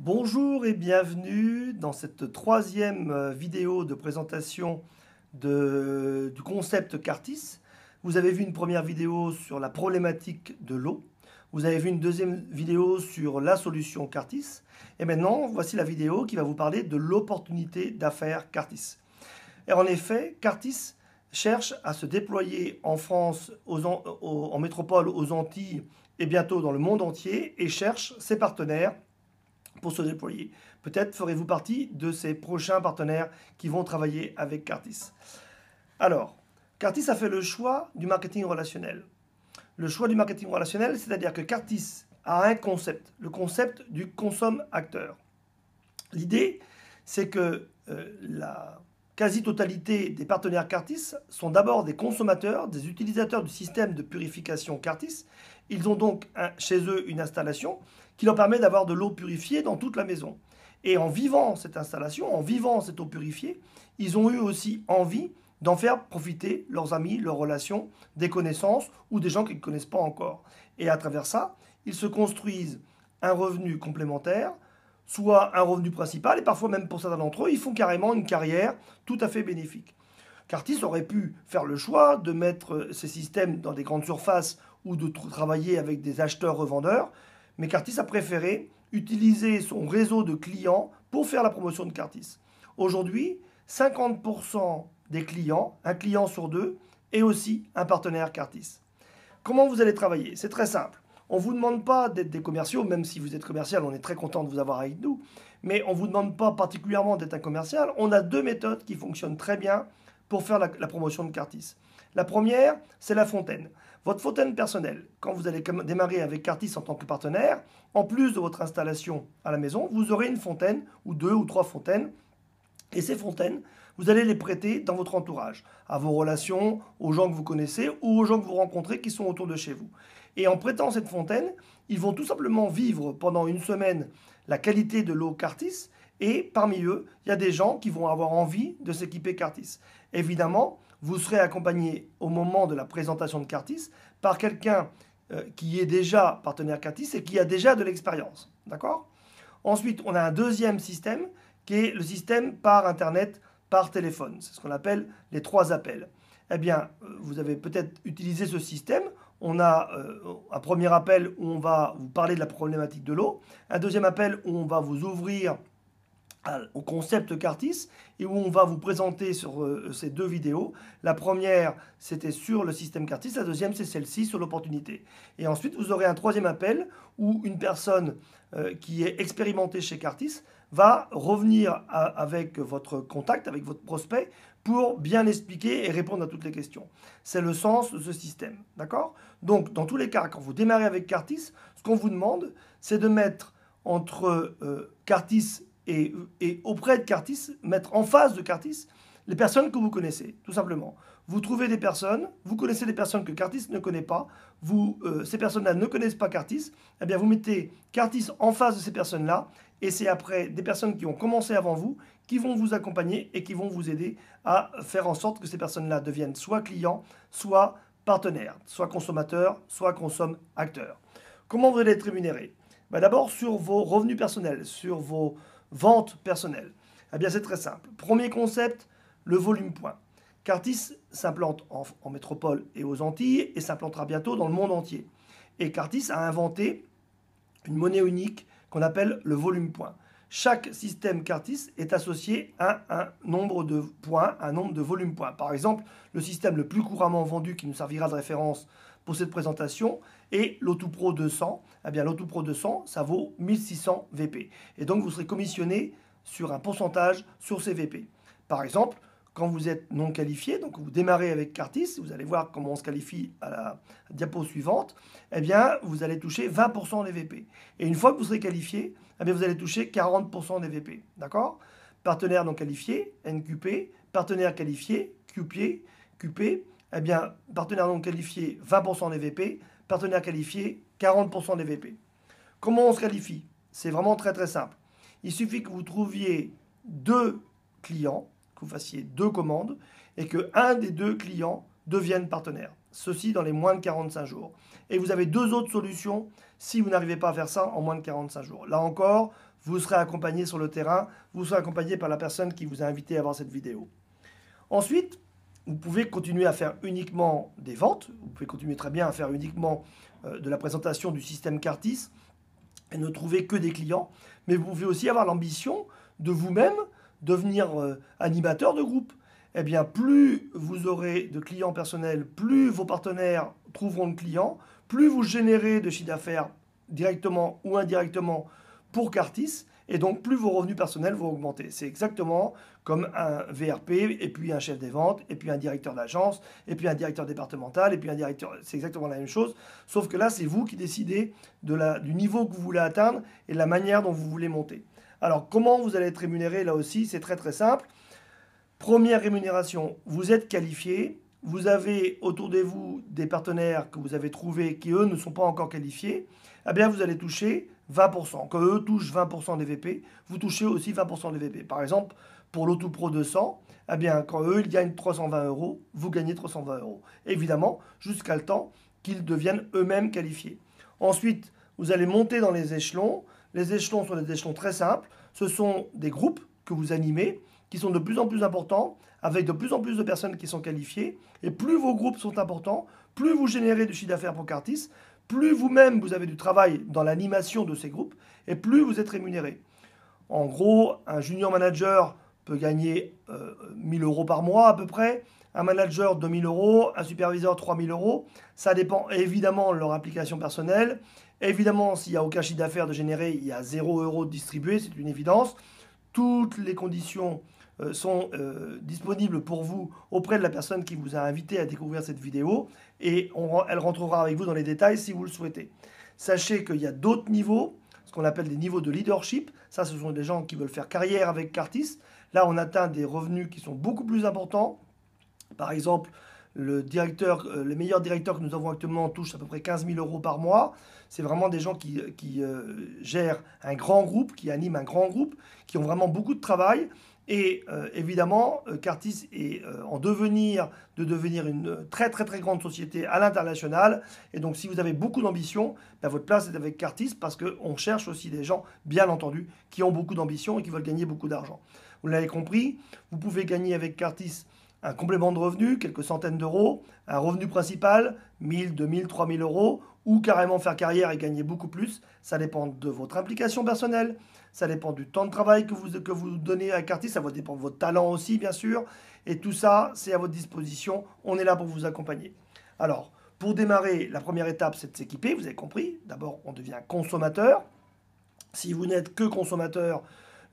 Bonjour et bienvenue dans cette troisième vidéo de présentation du concept Cartis. Vous avez vu une première vidéo sur la problématique de l'eau. Vous avez vu une deuxième vidéo sur la solution Cartis. Et maintenant, voici la vidéo qui va vous parler de l'opportunité d'affaires Cartis. Et en effet, Cartis cherche à se déployer en France, en métropole, aux Antilles et bientôt dans le monde entier et cherche ses partenaires pour se déployer. Peut-être ferez-vous partie de ces prochains partenaires qui vont travailler avec Cartis. Alors, Cartis a fait le choix du marketing relationnel. Le choix du marketing relationnel, c'est-à-dire que Cartis a un concept, le concept du consomme-acteur. L'idée, c'est que la quasi-totalité des partenaires Cartis sont d'abord des consommateurs, des utilisateurs du système de purification Cartis. Ils ont donc chez eux une installation qui leur permet d'avoir de l'eau purifiée dans toute la maison. Et en vivant cette installation, en vivant cette eau purifiée, ils ont eu aussi envie d'en faire profiter leurs amis, leurs relations, des connaissances ou des gens qu'ils ne connaissent pas encore. Et à travers ça, ils se construisent un revenu complémentaire, soit un revenu principal, et parfois même pour certains d'entre eux, ils font carrément une carrière tout à fait bénéfique. Cartis aurait pu faire le choix de mettre ces systèmes dans des grandes surfaces ou de travailler avec des acheteurs-revendeurs, mais Cartis a préféré utiliser son réseau de clients pour faire la promotion de Cartis. Aujourd'hui, 50% des clients, un client sur deux, est aussi un partenaire Cartis. Comment vous allez travailler? C'est très simple. On ne vous demande pas d'être des commerciaux, même si vous êtes commercial, on est très content de vous avoir avec nous, mais on ne vous demande pas particulièrement d'être un commercial. On a deux méthodes qui fonctionnent très bien pour faire la promotion de Cartis. La première, c'est la fontaine. Votre fontaine personnelle, quand vous allez démarrer avec Cartis en tant que partenaire, en plus de votre installation à la maison, vous aurez une fontaine, ou deux ou trois fontaines, et ces fontaines, vous allez les prêter dans votre entourage, à vos relations, aux gens que vous connaissez ou aux gens que vous rencontrez qui sont autour de chez vous. Et en prêtant cette fontaine, ils vont tout simplement vivre pendant une semaine la qualité de l'eau Cartis. Et parmi eux, il y a des gens qui vont avoir envie de s'équiper Cartis. Évidemment, vous serez accompagné au moment de la présentation de Cartis par quelqu'un qui est déjà partenaire Cartis et qui a déjà de l'expérience. D'accord? Ensuite, on a un deuxième système qui est le système par Internet, par téléphone. C'est ce qu'on appelle les 3 appels. Eh bien, vous avez peut-être utilisé ce système. On a un premier appel où on va vous parler de la problématique de l'eau, un deuxième appel où on va vous ouvrir au concept Cartis et où on va vous présenter sur ces deux vidéos. La première, c'était sur le système Cartis, la deuxième, c'est celle-ci sur l'opportunité. Et ensuite, vous aurez un troisième appel où une personne qui est expérimentée chez Cartis va revenir avec votre contact, avec votre prospect, pour bien expliquer et répondre à toutes les questions. C'est le sens de ce système, d'accord? Donc, dans tous les cas, quand vous démarrez avec Cartis, ce qu'on vous demande, c'est de mettre entre Cartis et auprès de Cartis, mettre en face de Cartis les personnes que vous connaissez, tout simplement. Vous trouvez des personnes, vous connaissez des personnes que Cartis ne connaît pas, ces personnes-là ne connaissent pas Cartis, eh bien vous mettez Cartis en face de ces personnes-là, et c'est après des personnes qui ont commencé avant vous qui vont vous accompagner et qui vont vous aider à faire en sorte que ces personnes-là deviennent soit clients, soit partenaires, soit consommateurs, soit consomme-acteurs. Comment vous allez être rémunéré? D'abord sur vos revenus personnels, sur vos ventes personnelles. Eh bien, c'est très simple. Premier concept, le volume point. Cartis s'implante en métropole et aux Antilles et s'implantera bientôt dans le monde entier. Et Cartis a inventé une monnaie unique qu'on appelle le volume point. Chaque système Cartis est associé à un nombre de points, un nombre de volume points. Par exemple, le système le plus couramment vendu qui nous servira de référence pour cette présentation est l'Autopro 200. Eh bien, l'Autopro 200, ça vaut 1600 VP. Et donc, vous serez commissionné sur un pourcentage sur ces VP. Par exemple, quand vous êtes non qualifié, donc vous démarrez avec Cartis, vous allez voir comment on se qualifie à la diapo suivante, eh bien, vous allez toucher 20% des VP. Et une fois que vous serez qualifié, eh bien, vous allez toucher 40% des VP. D'accord? Partenaire non qualifié, NQP, partenaire qualifié, QP, eh bien, partenaire non qualifié, 20% des VP, partenaire qualifié, 40% des VP. Comment on se qualifie? C'est vraiment très très simple. Il suffit que vous trouviez 2 clients, que vous fassiez 2 commandes, et que un des 2 clients devienne partenaire. Ceci dans les moins de 45 jours. Et vous avez 2 autres solutions si vous n'arrivez pas à faire ça en moins de 45 jours. Là encore, vous serez accompagné sur le terrain, vous serez accompagné par la personne qui vous a invité à voir cette vidéo. Ensuite, vous pouvez continuer à faire uniquement des ventes, vous pouvez continuer très bien à faire uniquement de la présentation du système Cartis et ne trouver que des clients, mais vous pouvez aussi avoir l'ambition de vous-même devenir animateur de groupe. Eh bien, plus vous aurez de clients personnels, plus vos partenaires trouveront de clients, plus vous générez de chiffre d'affaires directement ou indirectement pour Cartis, et donc plus vos revenus personnels vont augmenter. C'est exactement comme un VRP, et puis un chef des ventes, et puis un directeur d'agence, et puis un directeur départemental, et puis un directeur... C'est exactement la même chose, sauf que là, c'est vous qui décidez du niveau que vous voulez atteindre et de la manière dont vous voulez monter. Alors, comment vous allez être rémunéré là aussi? C'est très très simple. Première rémunération, vous êtes qualifié, vous avez autour de vous des partenaires que vous avez trouvés qui, eux, ne sont pas encore qualifiés, eh bien, vous allez toucher 20%. Quand eux touchent 20% des VP, vous touchez aussi 20% des VP. Par exemple, pour l'Auto-Pro 200, eh bien, quand eux, ils gagnent 320 €, vous gagnez 320 €. Évidemment, jusqu'à le temps qu'ils deviennent eux-mêmes qualifiés. Ensuite, vous allez monter dans les échelons. Les échelons sont des échelons très simples. Ce sont des groupes que vous animez, qui sont de plus en plus importants, avec de plus en plus de personnes qui sont qualifiées. Et plus vos groupes sont importants, plus vous générez du chiffre d'affaires pour Cartis, plus vous-même vous avez du travail dans l'animation de ces groupes, et plus vous êtes rémunéré. En gros, un junior manager peut gagner 1000 € par mois à peu près, un manager 2000 €, un superviseur 3000 €. Ça dépend évidemment de leur implication personnelle. Évidemment, s'il n'y a aucun chiffre d'affaires de générer, il y a 0 € de distribué, c'est une évidence. Toutes les conditions sont disponibles pour vous auprès de la personne qui vous a invité à découvrir cette vidéo et elle rentrera avec vous dans les détails si vous le souhaitez. Sachez qu'il y a d'autres niveaux, ce qu'on appelle des niveaux de leadership. Ça, ce sont des gens qui veulent faire carrière avec Cartis. Là, on atteint des revenus qui sont beaucoup plus importants. Par exemple, le meilleur directeur que nous avons actuellement touche à peu près 15 000 € par mois. C'est vraiment des gens qui gèrent un grand groupe, qui animent un grand groupe, qui ont vraiment beaucoup de travail. Et évidemment, Cartis est en devenir une très très très grande société à l'international. Et donc si vous avez beaucoup d'ambition, ben, votre place est avec Cartis parce qu'on cherche aussi des gens, bien entendu, qui ont beaucoup d'ambition et qui veulent gagner beaucoup d'argent. Vous l'avez compris, vous pouvez gagner avec Cartis un complément de revenu, quelques centaines d'euros, un revenu principal, 1000, 2000, 3000 €, ou carrément faire carrière et gagner beaucoup plus. Ça dépend de votre implication personnelle, ça dépend du temps de travail que vous donnez à Cartis, ça dépend de votre talent aussi, bien sûr. Et tout ça, c'est à votre disposition. On est là pour vous accompagner. Alors, pour démarrer, la première étape, c'est de s'équiper, vous avez compris. D'abord, on devient consommateur. Si vous n'êtes que consommateur,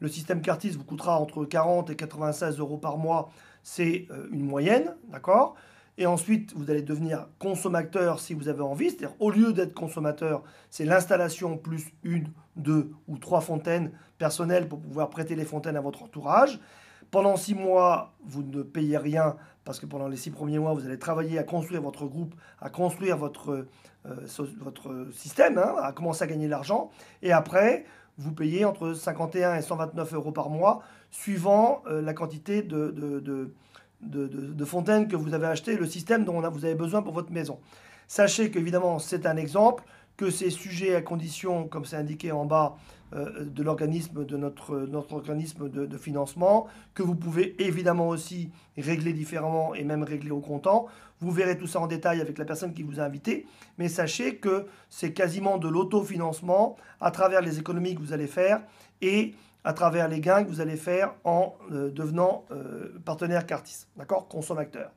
le système Cartis vous coûtera entre 40 et 96 € par mois. C'est une moyenne, d'accord? Et ensuite, vous allez devenir consommateur si vous avez envie. C'est-à-dire, au lieu d'être consommateur, c'est l'installation plus 1, 2 ou 3 fontaines personnelles pour pouvoir prêter les fontaines à votre entourage. Pendant 6 mois, vous ne payez rien parce que pendant les 6 premiers mois, vous allez travailler à construire votre groupe, à construire votre système, hein, à commencer à gagner de l'argent. Et après, vous payez entre 51 et 129 € par mois, suivant la quantité de fontaines que vous avez achetées, le système dont vous avez besoin pour votre maison. Sachez qu'évidemment, c'est un exemple, que c'est sujet à condition, comme c'est indiqué en bas, de l'organisme, de notre organisme de financement, que vous pouvez évidemment aussi régler différemment et même régler au comptant. Vous verrez tout ça en détail avec la personne qui vous a invité, mais sachez que c'est quasiment de l'autofinancement à travers les économies que vous allez faire et à travers les gains que vous allez faire en devenant partenaire Cartis, d'accord, consommateur.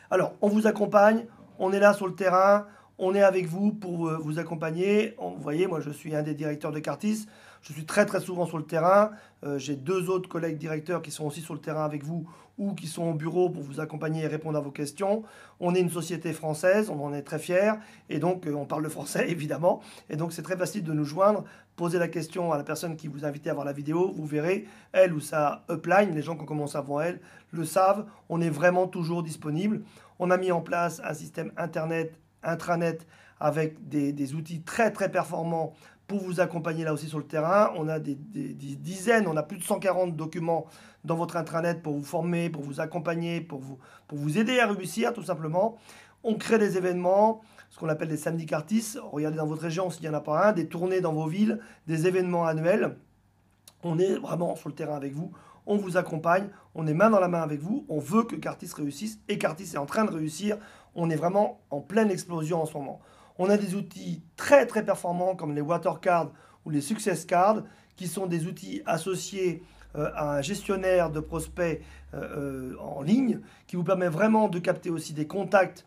Alors, on vous accompagne, on est là sur le terrain, on est avec vous pour vous accompagner. Vous voyez, moi je suis un des directeurs de Cartis. Je suis très très souvent sur le terrain. J'ai 2 autres collègues directeurs qui sont aussi sur le terrain avec vous ou qui sont au bureau pour vous accompagner et répondre à vos questions. On est une société française, on en est très fiers. Et donc on parle le français évidemment. Et donc c'est très facile de nous joindre. Posez la question à la personne qui vous a invité à voir la vidéo. Vous verrez, elle ou sa upline, les gens qui ont commencé avant elle, le savent. On est vraiment toujours disponible. On a mis en place un système internet, intranet, avec des outils très très performants pour vous accompagner là aussi sur le terrain. On a des dizaines, on a plus de 140 documents dans votre intranet pour vous former, pour vous accompagner, pour vous aider à réussir tout simplement. On crée des événements. ce qu'on appelle des samedis Cartis. Regardez dans votre région s'il n'y en a pas un, des tournées dans vos villes, des événements annuels. On est vraiment sur le terrain avec vous, on vous accompagne, on est main dans la main avec vous, on veut que Cartis réussisse et Cartis est en train de réussir. On est vraiment en pleine explosion en ce moment. On a des outils très très performants comme les Watercards ou les Success Cards qui sont des outils associés à un gestionnaire de prospects en ligne qui vous permet vraiment de capter aussi des contacts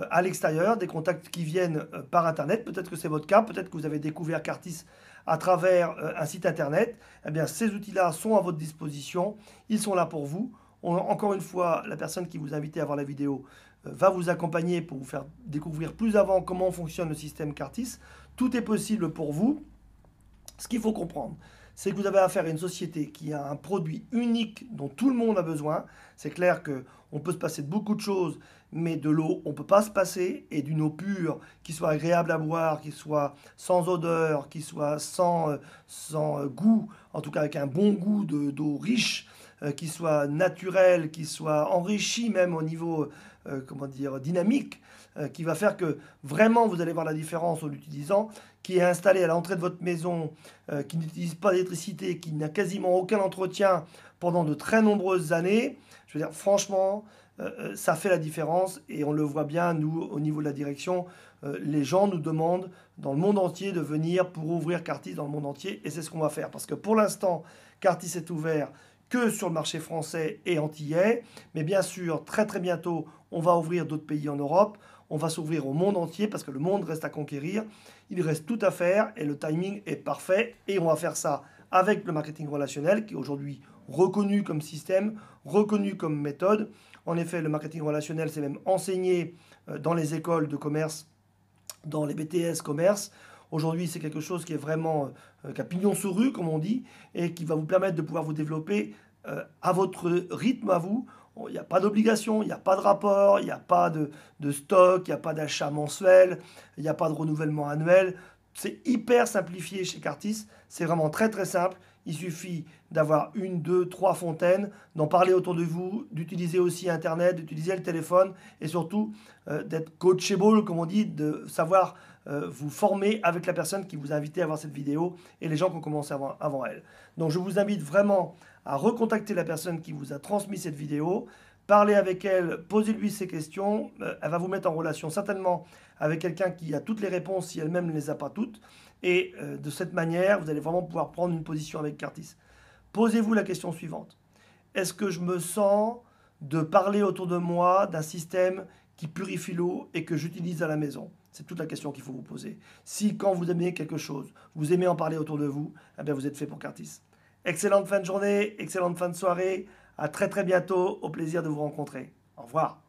à l'extérieur, des contacts qui viennent par Internet. Peut-être que c'est votre cas, peut-être que vous avez découvert Cartis à travers un site Internet. Eh bien, ces outils-là sont à votre disposition. Ils sont là pour vous. Encore une fois, la personne qui vous a invité à voir la vidéo va vous accompagner pour vous faire découvrir plus avant comment fonctionne le système Cartis. Tout est possible pour vous. Ce qu'il faut comprendre, c'est que vous avez affaire à une société qui a un produit unique dont tout le monde a besoin. C'est clair qu'on peut se passer de beaucoup de choses, mais de l'eau, on ne peut pas se passer. Et d'une eau pure, qui soit agréable à boire, qui soit sans odeur, qui soit sans goût, en tout cas avec un bon goût d'eau riche, qui soit naturelle, qui soit enrichie même au niveau comment dire, dynamique, qui va faire que vraiment vous allez voir la différence en l'utilisant, qui est installé à l'entrée de votre maison, qui n'utilise pas d'électricité, qui n'a quasiment aucun entretien pendant de très nombreuses années. Je veux dire, franchement, ça fait la différence et on le voit bien, nous, au niveau de la direction, les gens nous demandent dans le monde entier de venir pour ouvrir Cartis dans le monde entier et c'est ce qu'on va faire. Parce que pour l'instant, Cartis est ouvert que sur le marché français et antillais, mais bien sûr, très très bientôt, on va ouvrir d'autres pays en Europe, on va s'ouvrir au monde entier parce que le monde reste à conquérir, il reste tout à faire et le timing est parfait et on va faire ça avec le marketing relationnel qui est aujourd'hui reconnu comme système, reconnu comme méthode. En effet, le marketing relationnel, c'est même enseigné dans les écoles de commerce, dans les BTS commerce. Aujourd'hui, c'est quelque chose qui est vraiment qui a pignon sur rue, comme on dit, et qui va vous permettre de pouvoir vous développer à votre rythme à vous. Il n'y a pas d'obligation, il n'y a pas de rapport, il n'y a pas de stock, il n'y a pas d'achat mensuel, il n'y a pas de renouvellement annuel. C'est hyper simplifié chez Cartis, c'est vraiment très très simple. Il suffit d'avoir une, deux, trois fontaines, d'en parler autour de vous, d'utiliser aussi Internet, d'utiliser le téléphone et surtout d'être coachable, comme on dit, de savoir vous former avec la personne qui vous a invité à voir cette vidéo et les gens qui ont commencé avant elle. Donc je vous invite vraiment à recontacter la personne qui vous a transmis cette vidéo, parler avec elle, posez-lui ces questions, elle va vous mettre en relation certainement avec quelqu'un qui a toutes les réponses si elle-même ne les a pas toutes. Et de cette manière, vous allez vraiment pouvoir prendre une position avec Cartis. Posez-vous la question suivante. Est-ce que je me sens de parler autour de moi d'un système qui purifie l'eau et que j'utilise à la maison? C'est toute la question qu'il faut vous poser. Si quand vous aimez quelque chose, vous aimez en parler autour de vous, eh bien vous êtes fait pour Cartis. Excellente fin de journée, excellente fin de soirée. À très très bientôt. Au plaisir de vous rencontrer. Au revoir.